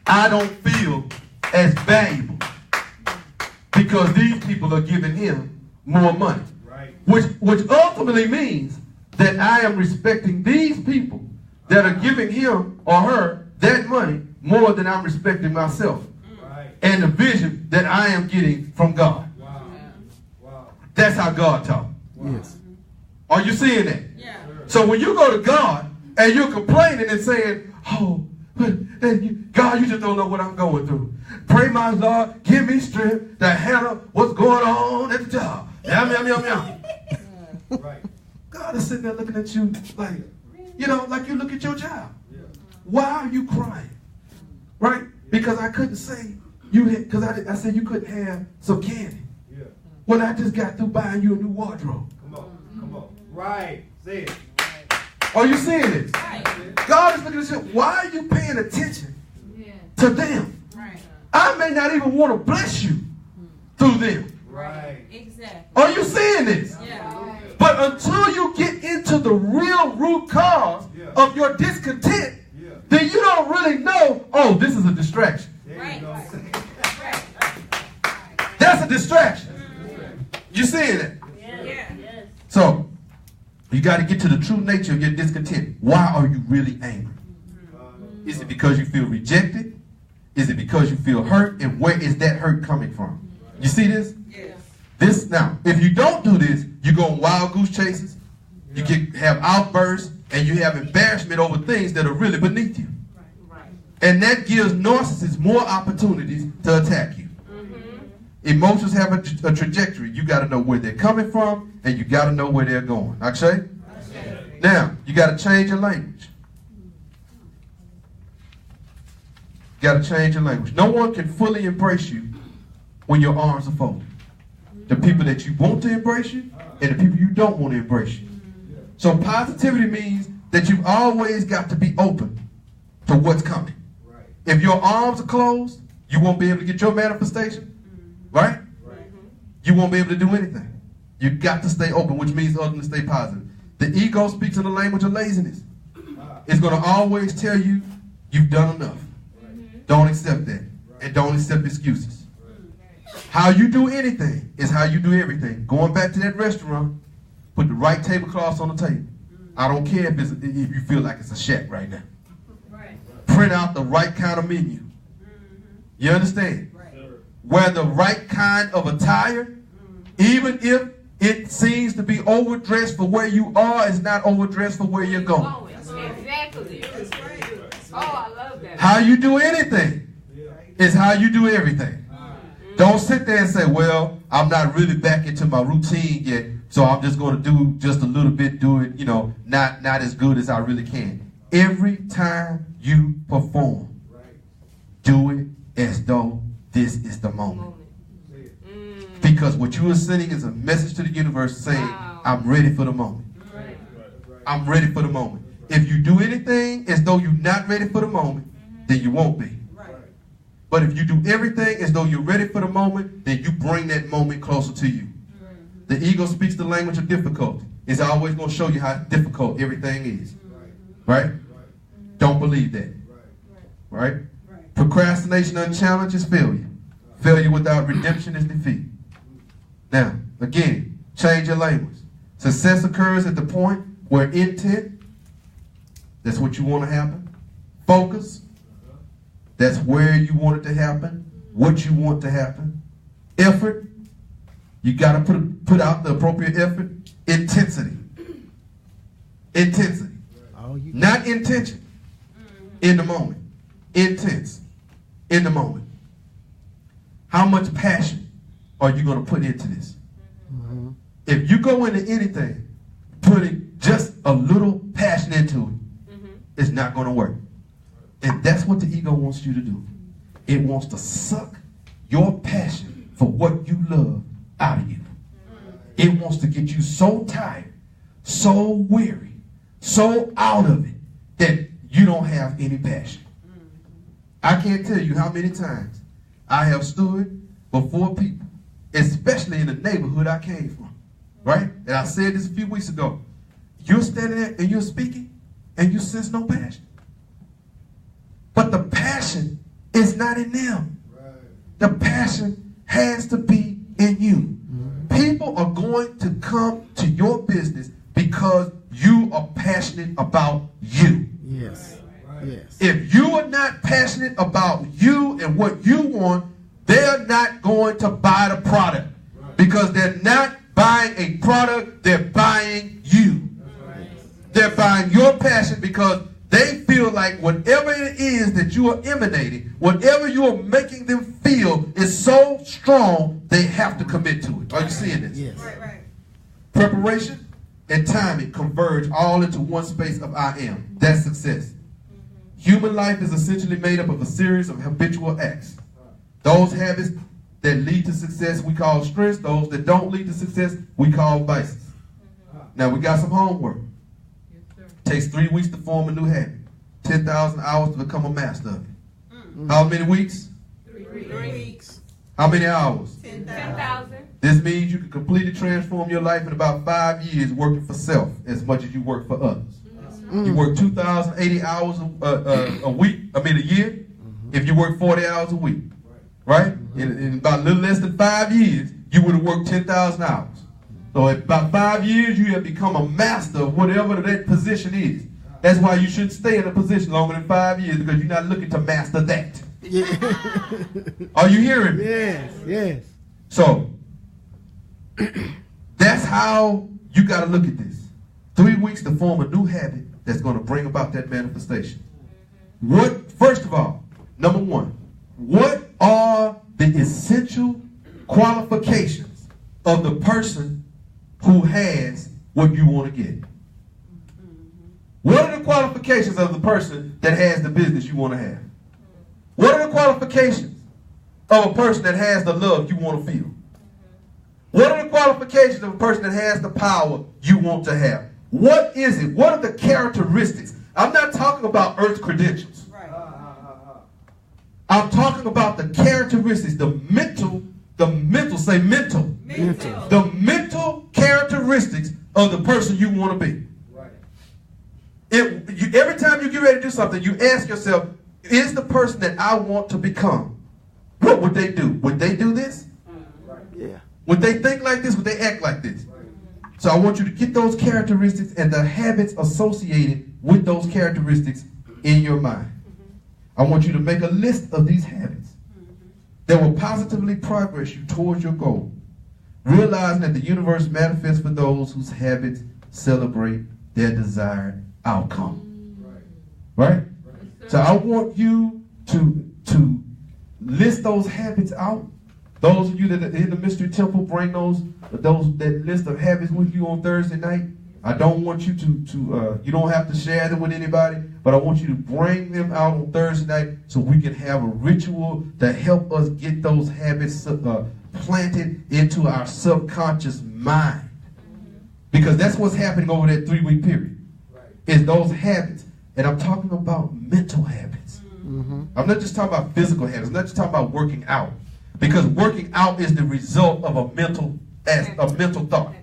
I don't feel as valuable because these people are giving him more money. Right. Which ultimately means that I am respecting these people that are giving him or her that money more than I'm respecting myself. Right. And the vision that I am getting from God. Wow. Wow. That's how God talks. Wow. Yes. Are you seeing that? Yeah. So when you go to God and you're complaining and saying, oh, God, you just don't know what I'm going through. Pray, my Lord, give me strength to handle what's going on at the job. Yum, yum, yum, yum. Right. God is sitting there looking at you like, like you look at your job. Yeah. Why are you crying? Right? Because I couldn't say because I said you couldn't have some candy. Yeah. When I just got through buying you a new wardrobe. Come on. Come on. Right. Say it. Are you seeing this? Right. God is looking at you. Why are you paying attention to them? Right. I may not even want to bless you through them. Right. Exactly. Are you seeing this? Yeah. But until you get into the real root cause of your discontent, then you don't really know, oh, this is a distraction. There you Right. go. Right. That's a distraction. You seeing it? Yeah. So, you got to get to the true nature of your discontent. Why are you really angry? Is it because you feel rejected? Is it because you feel hurt? And where is that hurt coming from? You see this? Yes. Now, if you don't do this, you go on wild goose chases, you have outbursts, and you have embarrassment over things that are really beneath you. Right. And that gives narcissists more opportunities to attack you. Emotions have a trajectory. You got to know where they're coming from, and you got to know where they're going. Akshay? Now, you got to change your language. You got to change your language. No one can fully embrace you when your arms are folded. The people that you want to embrace you, and the people you don't want to embrace you. So positivity means that you've always got to be open to what's coming. Right. If your arms are closed, you won't be able to get your manifestation. Right? Right. You won't be able to do anything. You've got to stay open, which means ultimately stay positive. The ego speaks in the language of laziness. It's going to always tell you you've done enough. Don't accept that. And don't accept excuses. How you do anything is how you do everything. Going back to that restaurant, put the right tablecloths on the table. I don't care if you feel like it's a shack right now. Right. Print out the right kind of menu. You understand? Right. Wear the right kind of attire, even if it seems to be overdressed for where you are, it's not overdressed for where you're going. Exactly. Oh, I love that. How you do anything is how you do everything. Don't sit there and say, well, I'm not really back into my routine yet, so I'm just going to do just a little bit, do it, not as good as I really can. Every time you perform, do it as though this is the moment. Because what you are sending is a message to the universe saying, I'm ready for the moment. I'm ready for the moment. If you do anything as though you're not ready for the moment, then you won't be. But if you do everything as though you're ready for the moment, then you bring that moment closer to you. The ego speaks the language of difficulty. It's always going to show you how difficult everything is. Right? Don't believe that. Right? Procrastination unchallenged is failure. Failure without redemption is defeat. Now, again, change your language. Success occurs at the point where intent, that's what you want to happen. Focus, that's where you want it to happen. what you want to happen. Effort, you got to put out the appropriate effort. Intensity. Intensity. Not intention. In the moment. Intense. In the moment. How much passion are you going to put into this? If you go into anything putting just a little passion into it, it's not going to work. And that's what the ego wants you to do. It wants to suck your passion for what you love out of you. It wants to get you so tired, so weary, so out of it that you don't have any passion. I can't tell you how many times I have stood before people, especially in the neighborhood I came from, right? And I said this a few weeks ago. You're standing there and you're speaking and you sense no passion. But the passion is not in them. The passion has to be in you. People are going to come to your business because you are passionate about you. Yes. Yes. If you are not passionate about you and what you want, they're not going to buy the product. Because they're not buying a product, they're buying you. They're buying your passion because they feel like whatever it is that you are emanating, whatever you are making them feel is so strong, they have to commit to it. Are you seeing this? Yes. Right. Preparation and timing converge all into one space of I am. That's success. Human life is essentially made up of a series of habitual acts. Those habits that lead to success we call strengths. Those that don't lead to success we call vices. Now we got some homework. Takes 3 weeks to form a new habit. 10,000 hours to become a master of it. How many weeks? 3 weeks. How many hours? 10,000. This means you can completely transform your life in about 5 years working for self as much as you work for others. You work 2,080 hours a year, if you work 40 hours a week. Right? In about a little less than 5 years, you would have worked 10,000 hours. So in about 5 years, you have become a master of whatever that position is. That's why you shouldn't stay in a position longer than 5 years, because you're not looking to master that. Yeah. Are you hearing me? Yes. Yes. So, that's how you got to look at this. 3 weeks to form a new habit that's going to bring about that manifestation. First of all, number one, what are the essential qualifications of the person who has what you want to get? What are the qualifications of the person that has the business you want to have? What are the qualifications of a person that has the love you want to feel? What are the qualifications of a person that has the power you want to have? What is it? What are the characteristics? I'm not talking about earth credentials. I'm talking about the characteristics, the mental, say mental. Mental. The mental characteristics of the person you want to be. Every time you get ready to do something, you ask yourself, is the person that I want to become, what would they do? Would they do this? Yeah. Would they think like this? Would they act like this? So I want you to get those characteristics and the habits associated with those characteristics in your mind. I want you to make a list of these habits that will positively progress you towards your goal, realizing that the universe manifests for those whose habits celebrate their desired outcome. Right? So I want you to list those habits out. Those of you that are in the Mystery Temple, bring that list of habits with you on Thursday night. I don't want you you don't have to share them with anybody, but I want you to bring them out on Thursday night so we can have a ritual that help us get those habits planted into our subconscious mind. Because that's what's happening over that 3-week period. Is those habits. And I'm talking about mental habits. I'm not just talking about physical habits. I'm not just talking about working out. Because working out is the result of a mental thought,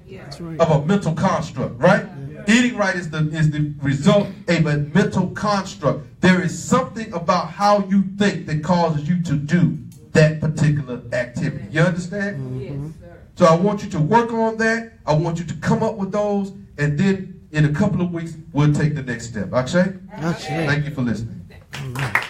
of a mental construct, right? Eating right is the result of a mental construct. There is something about how you think that causes you to do that particular activity. You understand? Yes, sir. So I want you to work on that. I want you to come up with those, and then in a couple of weeks, we'll take the next step. Akshay? Akshay. Thank you for listening. All right.